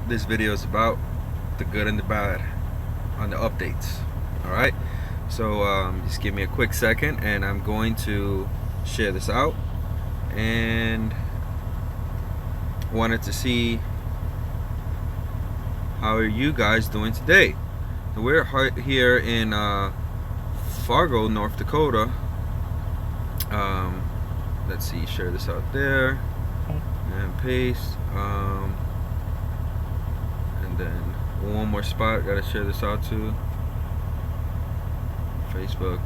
this video is about, the good and the bad on the updates. All right, so just give me a quick second and I'm going to share this out, and wanted to see how are you guys doing today. We're here in Fargo, North Dakota. Let's see, share this out there and paste, and then one more spot, gotta share this out to Facebook,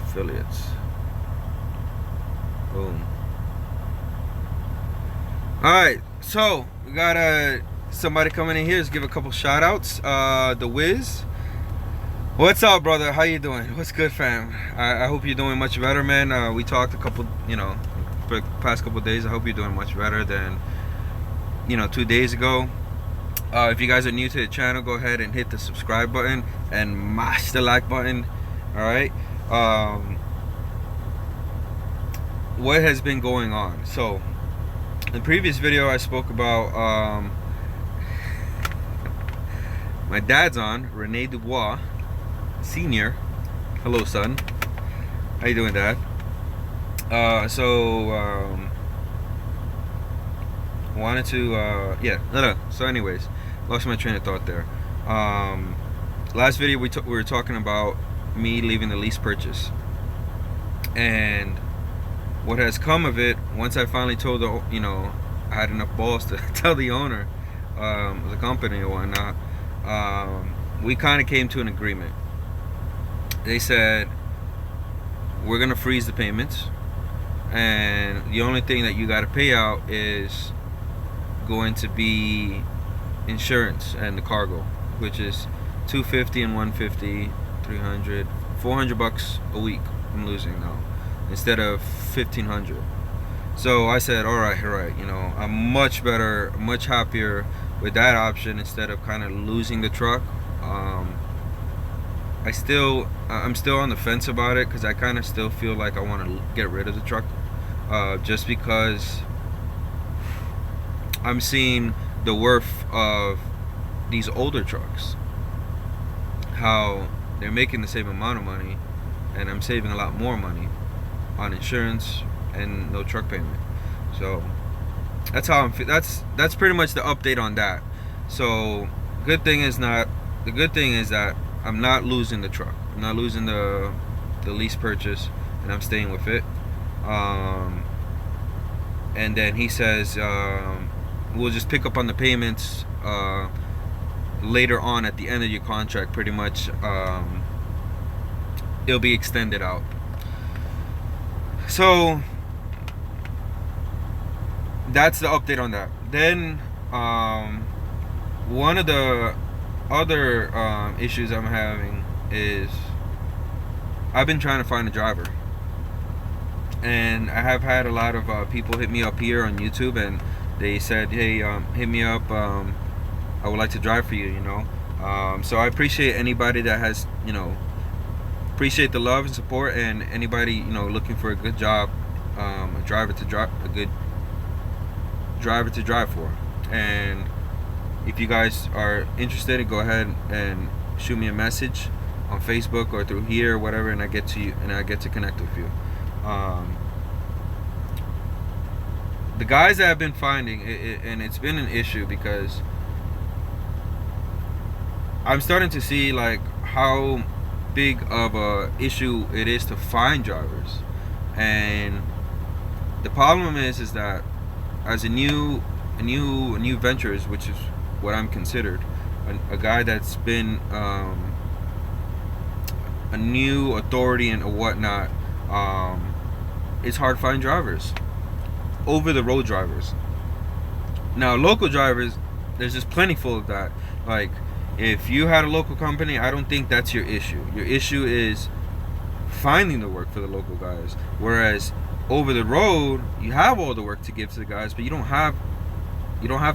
affiliates, boom. Alright, so we got somebody coming in here. Let's give a couple shout outs. The Wiz, what's up, brother? How you doing? What's good, fam? I hope you're doing much better, man. We talked a couple, for the past couple days. I hope you're doing much better than 2 days ago. If you guys are new to the channel, go ahead and hit the subscribe button and mash the like button. All right. What has been going on? So in the previous video I spoke about my dad's on, Rene Dubois Senior. Hello, son. How you doing, Dad? Wanted to so anyways, lost my train of thought there. Last video we were talking about me leaving the lease purchase, and what has come of it. Once I finally told the I had enough balls to tell the owner of the company or whatnot, we kind of came to an agreement. They said, we're gonna freeze the payments, and the only thing that you got to pay out is going to be insurance and the cargo, which is $250 and $150, $300, $400 a week. I'm losing now instead of $1,500. So I said, all right, I'm much better, much happier with that option instead of kind of losing the truck. I'm still on the fence about it, because I kind of still feel like I want to get rid of the truck, just because I'm seeing the worth of these older trucks, how they're making the same amount of money, and I'm saving a lot more money on insurance and no truck payment. So that's how that's pretty much the update on that. So the good thing is that I'm not losing the truck. I'm not losing the lease purchase, and I'm staying with it. And then he says we'll just pick up on the payments later on at the end of your contract. Pretty much, it'll be extended out. So that's the update on that. Then one of the other issues I'm having is I've been trying to find a driver, and I have had a lot of people hit me up here on YouTube, and they said, hey, hit me up, I would like to drive for you, so I appreciate anybody that has, appreciate the love and support, and anybody looking for a good job, a good driver to drive for. And if you guys are interested, go ahead and shoot me a message on Facebook or through here or whatever, and I get to you, and I get to connect with you. The guys that I've been finding, and it's been an issue, because I'm starting to see like how big of a issue it is to find drivers. And the problem is that as a new ventures, which is what I'm considered, a guy that's been a new authority and whatnot, it's hard to find drivers, over the road drivers. Now local drivers, there's just plentiful of that. Like, if you had a local company, I don't think that's your issue. Your issue is finding the work for the local guys. Whereas over the road, you have all the work to give to the guys, but you don't have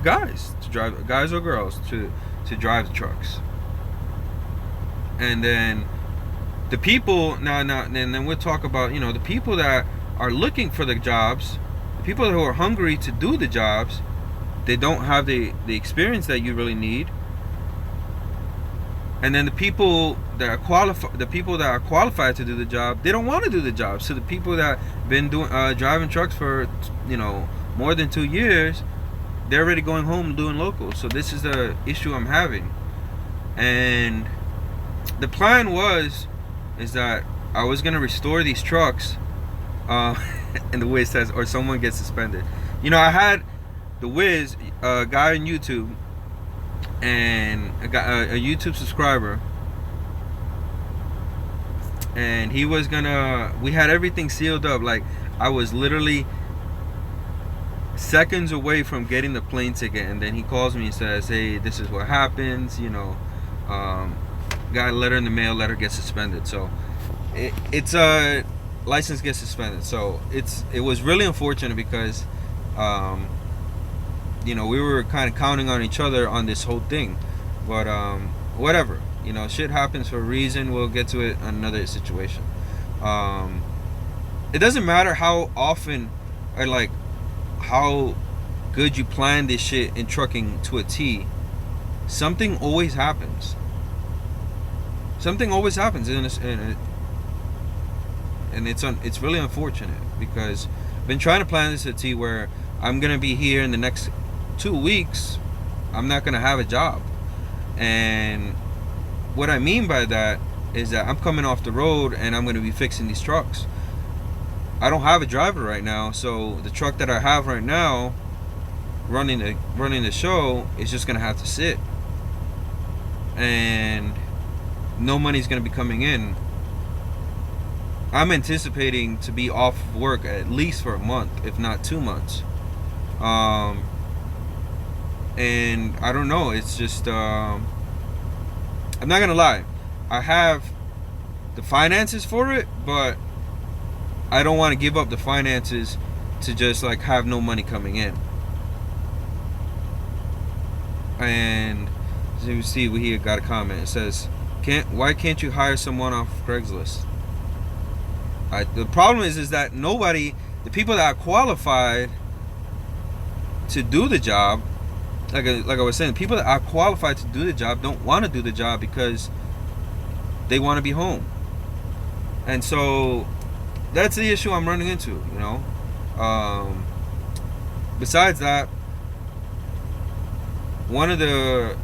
guys to drive, guys or girls to drive the trucks. And then the people, and then we'll talk about, the people that are looking for the jobs, the people who are hungry to do the jobs, they don't have the experience that you really need. And then the people that are qualified to do the job, they don't want to do the job. So the people that been doing driving trucks for more than 2 years, they're already going home and doing local. So this is the issue I'm having. And the plan is that I was gonna restore these trucks, and the Wiz says, or someone gets suspended. I had the Wiz, a guy on YouTube, and a YouTube subscriber, and he was gonna. We had everything sealed up. Like, I was literally seconds away from getting the plane ticket, and then he calls me and says, "Hey, this is what happens. Got a letter in the mail. Letter gets suspended." So it's a license gets suspended. So it was really unfortunate because we were kind of counting on each other on this whole thing. But whatever. Shit happens for a reason. We'll get to it in another situation. It doesn't matter how often or like how good you plan this shit in trucking to a T. Something always happens. Something always happens, and it's really unfortunate because I've been trying to plan this to a T where I'm gonna be here in the next 2 weeks. I'm not gonna have a job, and what I mean by that is that I'm coming off the road and I'm gonna be fixing these trucks. I don't have a driver right now, so the truck that I have right now running the show is just gonna have to sit, and no money's gonna be coming in. I'm anticipating to be off of work at least for a month, if not 2 months. And I don't know. It's just I'm not gonna lie. I have the finances for it, but I don't want to give up the finances to just like have no money coming in. And as you see, we here got a comment. It says, why can't you hire someone off Craigslist? The problem is that the people that are qualified to do the job, like I was saying, people that are qualified to do the job don't want to do the job because they want to be home. And so that's the issue I'm running into, Besides that, so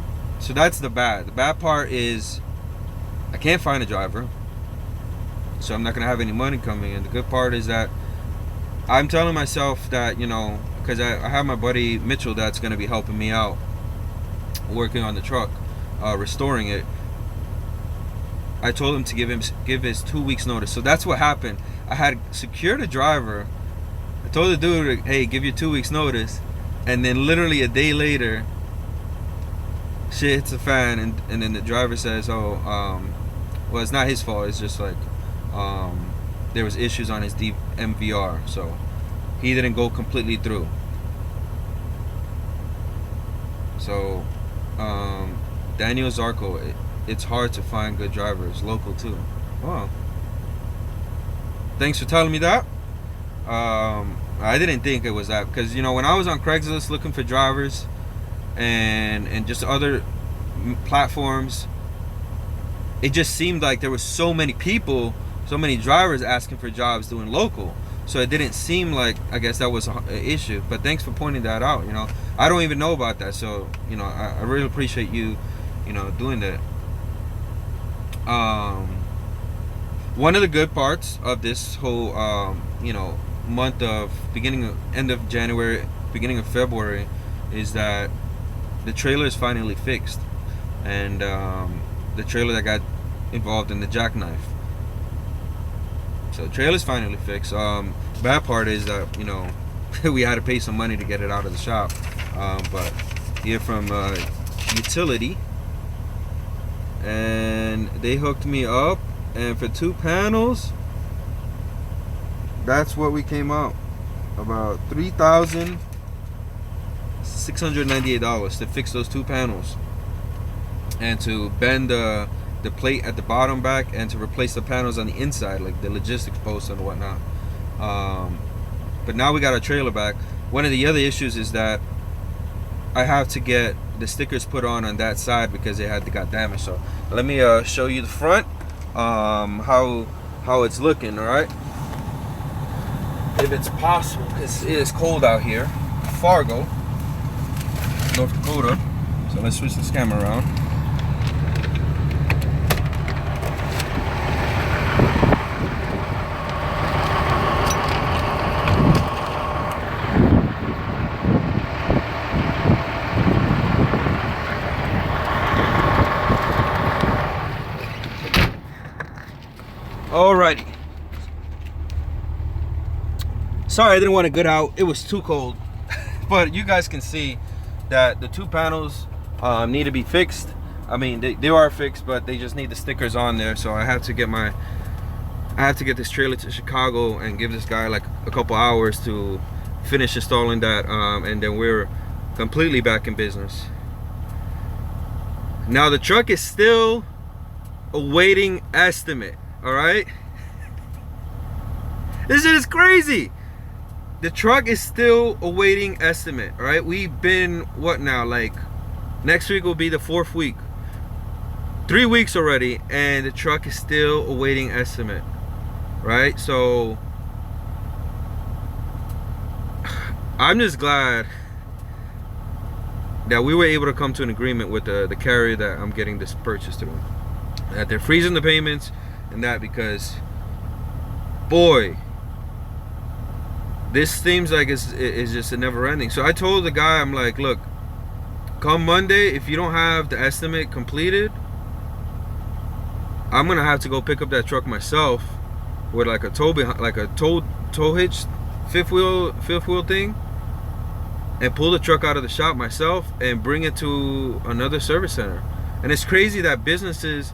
that's the bad. The bad part is I can't find a driver, so I'm not gonna have any money coming in. The good part is that I'm telling myself that because I have my buddy Mitchell that's gonna be helping me out working on the truck, restoring it. I told him to give his 2 weeks notice. So that's what happened. I had secured a driver. I told the dude, hey, give you 2 weeks notice, and then literally a day later, shit hits the fan, and then the driver says, well, it's not his fault. It's just like there was issues on his MVR, so he didn't go completely through. So Daniel Zarco, it's hard to find good drivers, local too. Wow. Thanks for telling me that. I didn't think it was that, because when I was on Craigslist looking for drivers and just other platforms, it just seemed like there was so many people, so many drivers asking for jobs doing local. So it didn't seem like, I guess that was an issue. But thanks for pointing that out. I don't even know about that. So I really appreciate you doing that. One of the good parts of this whole month of end of January, beginning of February, is that the trailer is finally fixed, and the trailer that got involved in the jackknife. So the trailer's finally fixed. Bad part is that we had to pay some money to get it out of the shop, but here from utility, and they hooked me up, and for 2 panels, that's what we came out about $3,698 to fix those 2 panels, and to bend the plate at the bottom back, and to replace the panels on the inside, like the logistics posts and whatnot. but now we got our trailer back. One of the other issues is that I have to get the stickers put on that side because they got damaged. So let me show you the front, how it's looking. All right, if it's possible, because it is cold out here. Fargo, North Dakota. So let's switch this camera around. Alrighty. Sorry, I didn't want to get out. It was too cold. But you guys can see that the two panels need to be fixed. I mean, they are fixed, but they just need the stickers on there. So I have to get this trailer to Chicago and give this guy like a couple hours to finish installing that, and then we're completely back in business. Now the truck is still awaiting estimate. All right, this shit is crazy. The truck is still awaiting estimate. All right, we've been, what now, like next week will be the 4th week, 3 weeks already, and the truck is still awaiting estimate. Right, so I'm just glad that we were able to come to an agreement with the carrier that I'm getting this purchase through, that they're freezing the payments and that, because boy, this seems like it's just a never ending. So I told the guy, I'm like, look, come Monday, if you don't have the estimate completed, I'm gonna have to go pick up that truck myself with like a tow hitch, fifth wheel thing, and pull the truck out of the shop myself and bring it to another service center. And it's crazy that businesses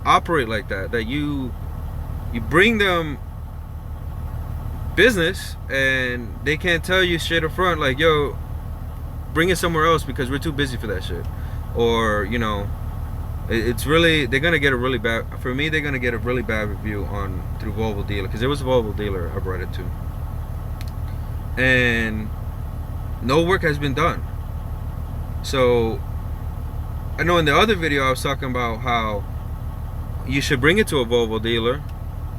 operate like that, that you bring them business and they can't tell you straight up front, like, yo, bring it somewhere else because we're too busy for that shit. Or, you know, it's really, they're gonna get a really bad, for me, they're gonna get a really bad review through Volvo dealer, because it was a Volvo dealer I brought it to, and no work has been done. So I know in the other video I was talking about how you should bring it to a Volvo dealer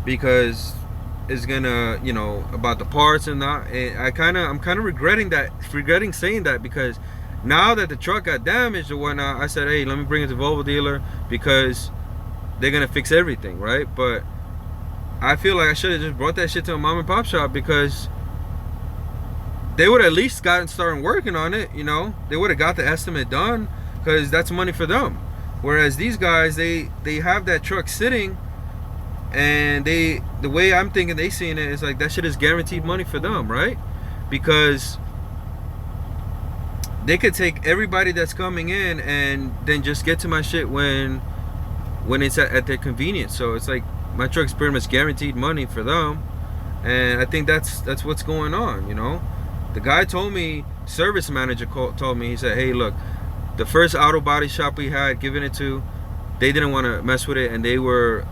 because it's gonna, you know, about the parts and that. And I'm kind of regretting saying that, because now that the truck got damaged or whatnot, I said, hey, let me bring it to Volvo dealer because they're gonna fix everything, right? But I feel like I should have just brought that shit to a mom and pop shop, because they would at least started working on it, you know. They would have got the estimate done, because that's money for them. Whereas these guys, they have that truck sitting, and the way I'm thinking they seeing it is like that shit is guaranteed money for them, right? Because they could take everybody that's coming in and then just get to my shit when it's at their convenience. So it's like my truck's pretty much guaranteed money for them, and I think that's what's going on, you know. The guy told me, service manager told me, he said, hey, look, the first auto body shop we had given it to, they didn't want to mess with it, and they weren't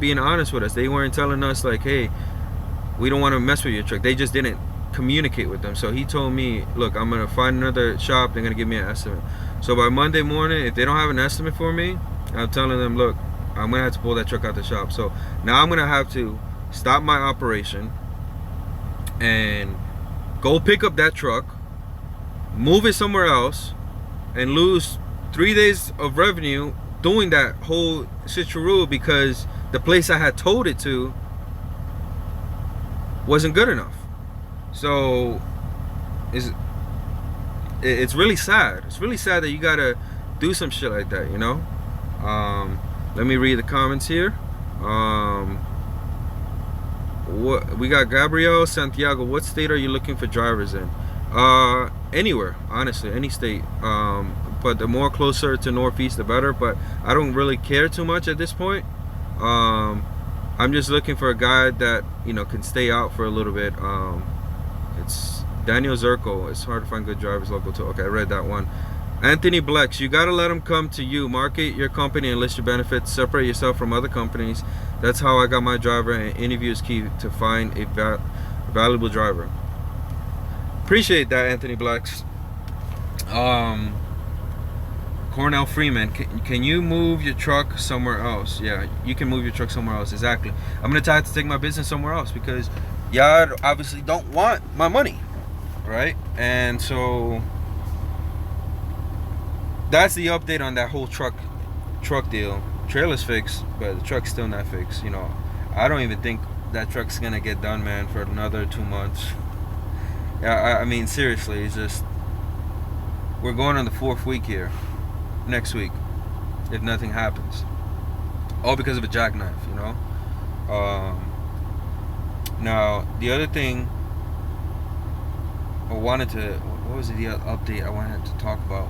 being honest with us. They weren't telling us like, hey, we don't want to mess with your truck. They just didn't communicate with them. So he told me, look, I'm gonna find another shop, they're gonna give me an estimate. So by Monday morning, if they don't have an estimate for me, I'm telling them, look, I'm gonna have to pull that truck out the shop. So now I'm gonna have to stop my operation and go pick up that truck, move it somewhere else, and lose 3 days of revenue doing that whole switcheroo because the place I had towed it to wasn't good enough. So it's really sad. It's really sad that you gotta do some shit like that, you know. Let me read the comments here. What we got? Gabriel Santiago, what state are you looking for drivers in? Anywhere, honestly, any state. But the more closer to Northeast, the better. But I don't really care too much at this point. I'm just looking for a guy that, you know, can stay out for a little bit. It's Daniel Zirko. It's hard to find good drivers local to. Okay, I read that one. Anthony Blex, you gotta let them come to you. Market your company and list your benefits. Separate yourself from other companies. That's how I got my driver, and interview is key to find a Valuable driver. Appreciate that, Anthony Blacks. Cornell Freeman, can you move your truck somewhere else? Yeah, you can move your truck somewhere else. Exactly. I'm gonna try to take my business somewhere else because y'all obviously don't want my money, right? And so that's the update on that whole truck deal. Trailer's fixed, but the truck's still not fixed. You know, I don't even think that truck's gonna get done, man, for another 2 months. Yeah, I mean, seriously, it's just we're going on the 4th week here. Next week, if nothing happens, all because of a jackknife, you know. Now the other thing I wanted to, what was the update I wanted to talk about?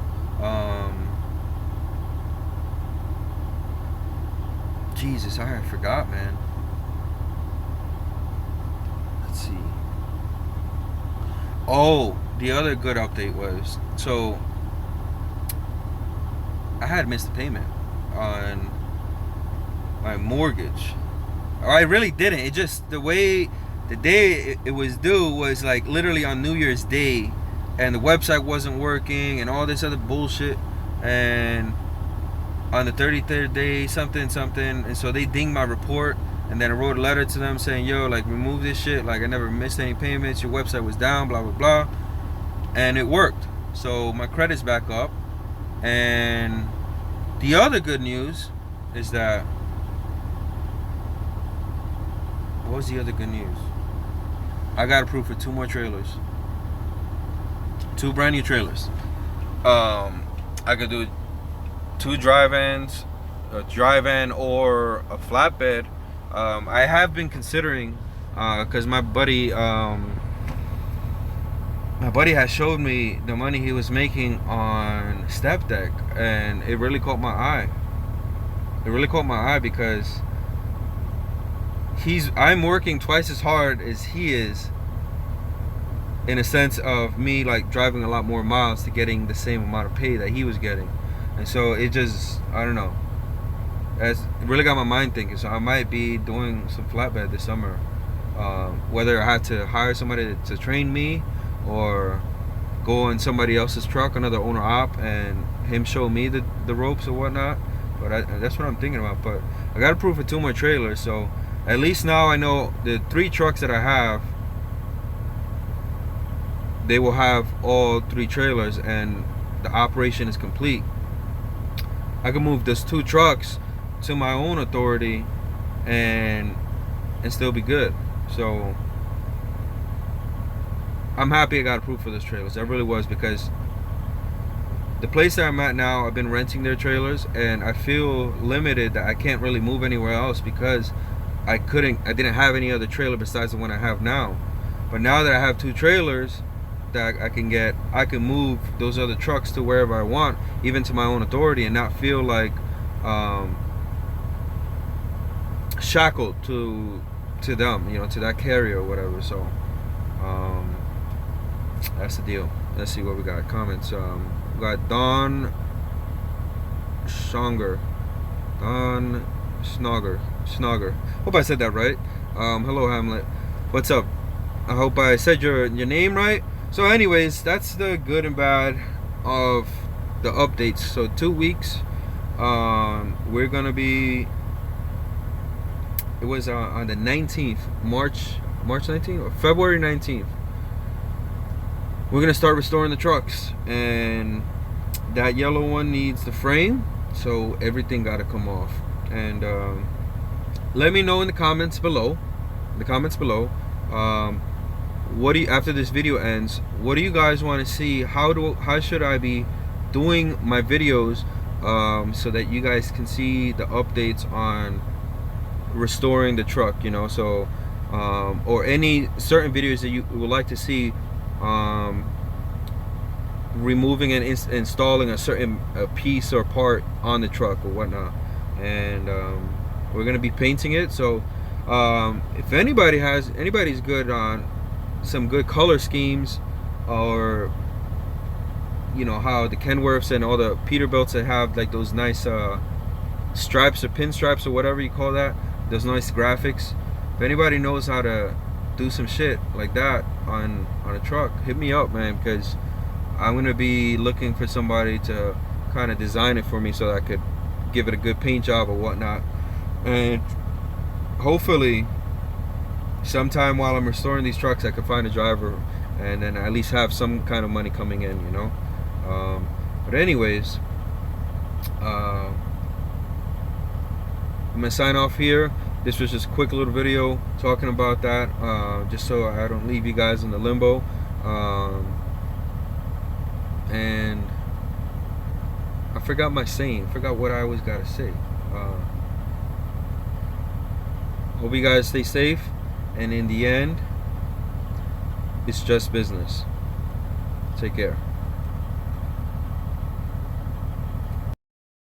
Jesus, I forgot, man. Let's see. Oh, the other good update was, so I had missed a payment on my mortgage. Or I really didn't. It just, the day it was due was like literally on New Year's Day, and the website wasn't working and all this other bullshit. And on the 33rd day, something, and so they dinged my report. And then I wrote a letter to them saying, yo, like, remove this shit. Like, I never missed any payments. Your website was down, blah, blah, blah. And it worked. So my credit's back up. And the other good news is that, what was the other good news? I got approved for 2 more trailers. 2 brand new trailers. I could do 2 drive-ins, a drive-in or a flatbed. I have been considering, because my buddy has showed me the money he was making on step deck, and it really caught my eye. It really caught my eye because I'm working twice as hard as he is, in a sense of me like driving a lot more miles to getting the same amount of pay that he was getting. And so it just, I don't know, it really got my mind thinking. So I might be doing some flatbed this summer, whether I have to hire somebody to train me or go in somebody else's truck, another owner op, and him show me the ropes or whatnot. But that's what I'm thinking about. But I got approved for 2 more trailers, so at least now I know the 3 trucks that I have, they will have all 3 trailers and the operation is complete. I can move those 2 trucks to my own authority and still be good. So I'm happy I got approved for those trailers. I really was, because the place that I'm at now, I've been renting their trailers, and I feel limited that I can't really move anywhere else because I didn't have any other trailer besides the one I have now. But now that I have 2 trailers that I can move those other trucks to wherever I want, even to my own authority, and not feel like shackled to them, you know, to that carrier or whatever. So that's the deal. Let's see what we got. Comments. We got Don Schnoger. Hope I said that right. Hello, Hamlet. What's up? I hope I said your name right. So anyways, that's the good and bad of the updates. So 2 weeks. We're gonna be, it was on the 19th, March 19th or February 19th. We're gonna start restoring the trucks, and that yellow one needs the frame, so everything gotta come off. And let me know in the comments below. What do you, after this video ends, what do you guys want to see? How should I be doing my videos, so that you guys can see the updates on restoring the truck, you know? So or any certain videos that you would like to see, removing and installing a certain piece or part on the truck or whatnot. And we're gonna be painting it. So if anybody's good on some good color schemes, or you know how the Kenworths and all the Peterbilts that have like those nice stripes or pinstripes or whatever you call that, those nice graphics, if anybody knows how to do some shit like that on a truck, hit me up, man, because I'm gonna be looking for somebody to kind of design it for me so that I could give it a good paint job or whatnot. And hopefully sometime while I'm restoring these trucks I could find a driver and then at least have some kind of money coming in, you know. But anyways, I'm gonna sign off here. This was just a quick little video talking about that, just so I don't leave you guys in the limbo. And I forgot my saying. Forgot what I always gotta say. Hope you guys stay safe, and in the end, it's just business. Take care.